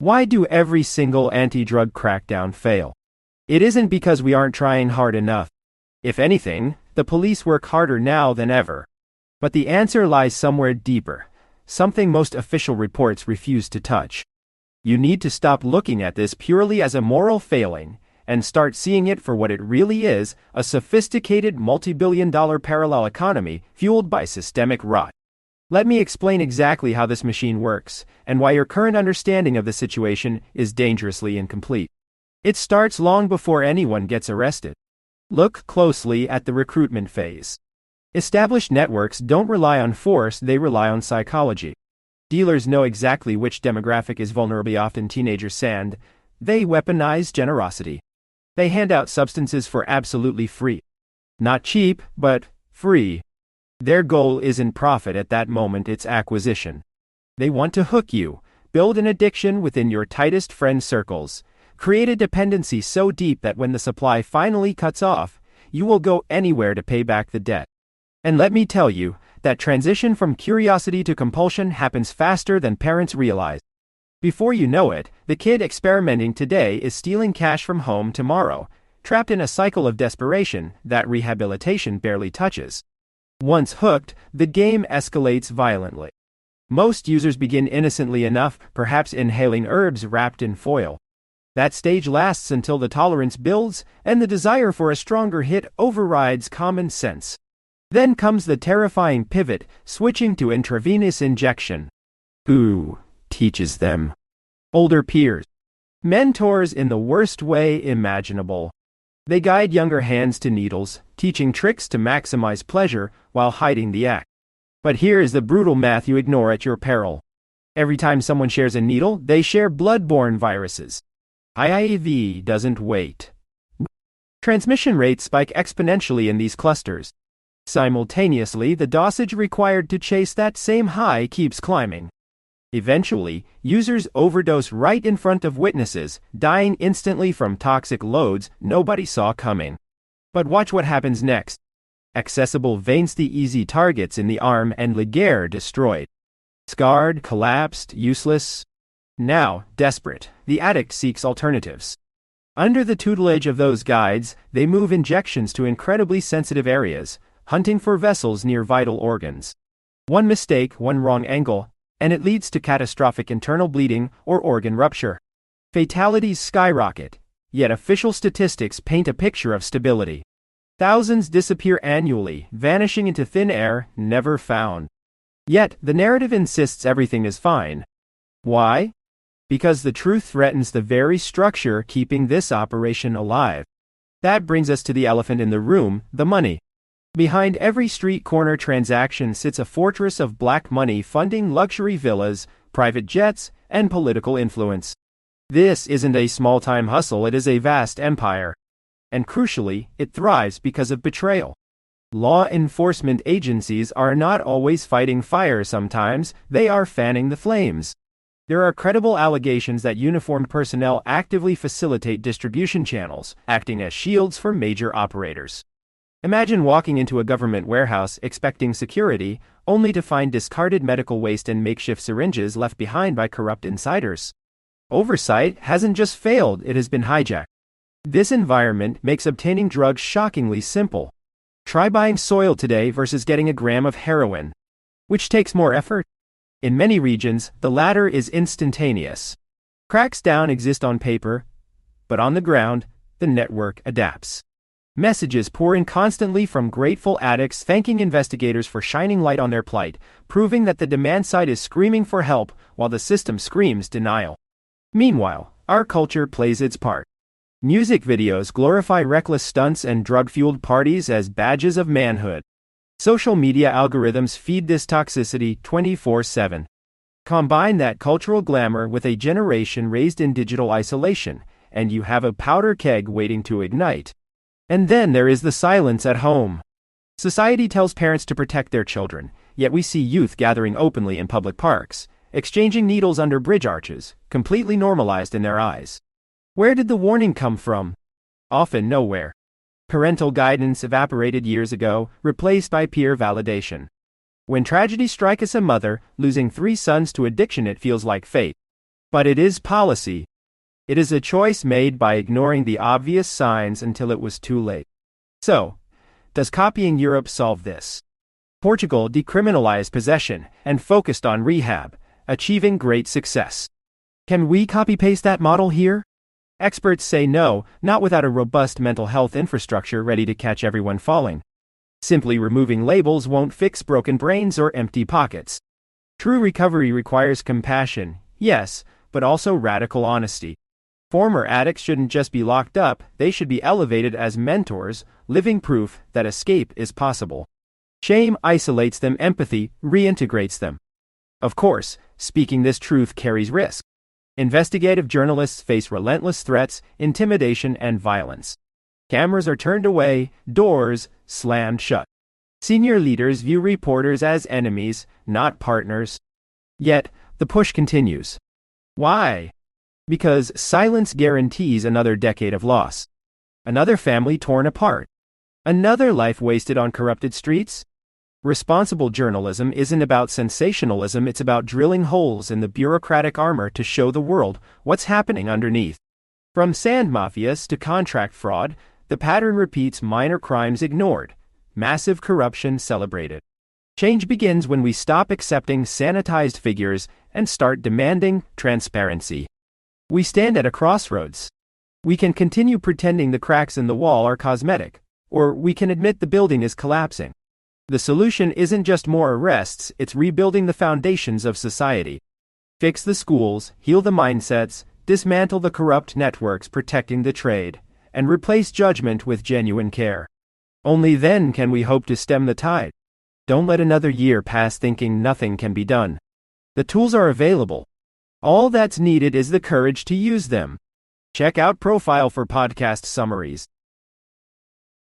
Why do every single anti-drug crackdown fail? It isn't because we aren't trying hard enough. If anything, the police work harder now than ever. But the answer lies somewhere deeper, something most official reports refuse to touch. You need to stop looking at this purely as a moral failing, and start seeing it for what it really is, a sophisticated multi-billion-dollar parallel economy fueled by systemic rot. Let me explain exactly how this machine works, and why your current understanding of the situation is dangerously incomplete. It starts long before anyone gets arrested. Look closely at the recruitment phase. Established networks don't rely on force, they rely on psychology. Dealers know exactly which demographic is vulnerable, often teenagers, and they weaponize generosity. They hand out substances for absolutely free. Not cheap, but free. Their goal isn't profit at that moment, it's acquisition. They want to hook you, build an addiction within your tightest friend circles, create a dependency so deep that when the supply finally cuts off, you will go anywhere to pay back the debt. And let me tell you, that transition from curiosity to compulsion happens faster than parents realize. Before you know it, the kid experimenting today is stealing cash from home tomorrow, trapped in a cycle of desperation that rehabilitation barely touches. Once hooked, the game escalates violently. Most users begin innocently enough, perhaps inhaling herbs wrapped in foil. That stage lasts until the tolerance builds, and the desire for a stronger hit overrides common sense. Then comes the terrifying pivot, switching to intravenous injection. Who teaches them? Older peers. Mentors in the worst way imaginable. They guide younger hands to needles, teaching tricks to maximize pleasure while hiding the act. But here is the brutal math you ignore at your peril. Every time someone shares a needle, they share blood-borne viruses. HIV doesn't wait. Transmission rates spike exponentially in these clusters. Simultaneously, the dosage required to chase that same high keeps climbing. Eventually, users overdose right in front of witnesses, dying instantly from toxic loads nobody saw coming. But watch what happens next. Accessible veins, the easy targets in the arm and ligure destroyed. Scarred, collapsed, useless. Now, desperate, the addict seeks alternatives. Under the tutelage of those guides, they move injections to incredibly sensitive areas, hunting for vessels near vital organs. One mistake, one wrong angle, and it leads to catastrophic internal bleeding or organ rupture. Fatalities skyrocket, yet official statistics paint a picture of stability. Thousands disappear annually, vanishing into thin air, never found. Yet, the narrative insists everything is fine. Why? Because the truth threatens the very structure keeping this operation alive. That brings us to the elephant in the room, the money. Behind every street corner transaction sits a fortress of black money funding luxury villas, private jets, and political influence. This isn't a small-time hustle, it is a vast empire. And crucially, it thrives because of betrayal. Law enforcement agencies are not always fighting fire, sometimes they are fanning the flames. There are credible allegations that uniformed personnel actively facilitate distribution channels, acting as shields for major operators. Imagine walking into a government warehouse expecting security, only to find discarded medical waste and makeshift syringes left behind by corrupt insiders. Oversight hasn't just failed, it has been hijacked. This environment makes obtaining drugs shockingly simple. Try buying soil today versus getting a gram of heroin. Which takes more effort? In many regions, the latter is instantaneous. Crackdowns exist on paper, but on the ground, the network adapts. Messages pour in constantly from grateful addicts thanking investigators for shining light on their plight, proving that the demand side is screaming for help while the system screams denial. Meanwhile, our culture plays its part. Music videos glorify reckless stunts and drug-fueled parties as badges of manhood. Social media algorithms feed this toxicity 24/7. Combine that cultural glamour with a generation raised in digital isolation, and you have a powder keg waiting to ignite. And then there is the silence at home. Society tells parents to protect their children, yet we see youth gathering openly in public parks, exchanging needles under bridge arches, completely normalized in their eyes. Where did the warning come from? Often nowhere. Parental guidance evaporated years ago, replaced by peer validation. When tragedy strikes a mother, losing 3 sons to addiction, it feels like fate. But it is policy. It is a choice made by ignoring the obvious signs until it was too late. So, does copying Europe solve this? Portugal decriminalized possession and focused on rehab, achieving great success. Can we copy-paste that model here? Experts say no, not without a robust mental health infrastructure ready to catch everyone falling. Simply removing labels won't fix broken brains or empty pockets. True recovery requires compassion, yes, but also radical honesty. Former addicts shouldn't just be locked up, they should be elevated as mentors, living proof that escape is possible. Shame isolates them, empathy reintegrates them. Of course, speaking this truth carries risk. Investigative journalists face relentless threats, intimidation, and violence. Cameras are turned away, doors slammed shut. Senior leaders view reporters as enemies, not partners. Yet, the push continues. Why? Because silence guarantees another decade of loss. Another family torn apart. Another life wasted on corrupted streets. Responsible journalism isn't about sensationalism, it's about drilling holes in the bureaucratic armor to show the world what's happening underneath. From sand mafias to contract fraud, the pattern repeats: minor crimes ignored, massive corruption celebrated. Change begins when we stop accepting sanitized figures and start demanding transparency. We stand at a crossroads. We can continue pretending the cracks in the wall are cosmetic, or we can admit the building is collapsing. The solution isn't just more arrests, it's rebuilding the foundations of society. Fix the schools, heal the mindsets, dismantle the corrupt networks protecting the trade, and replace judgment with genuine care. Only then can we hope to stem the tide. Don't let another year pass thinking nothing can be done. The tools are available. All that's needed is the courage to use them. Check out Profile for podcast summaries.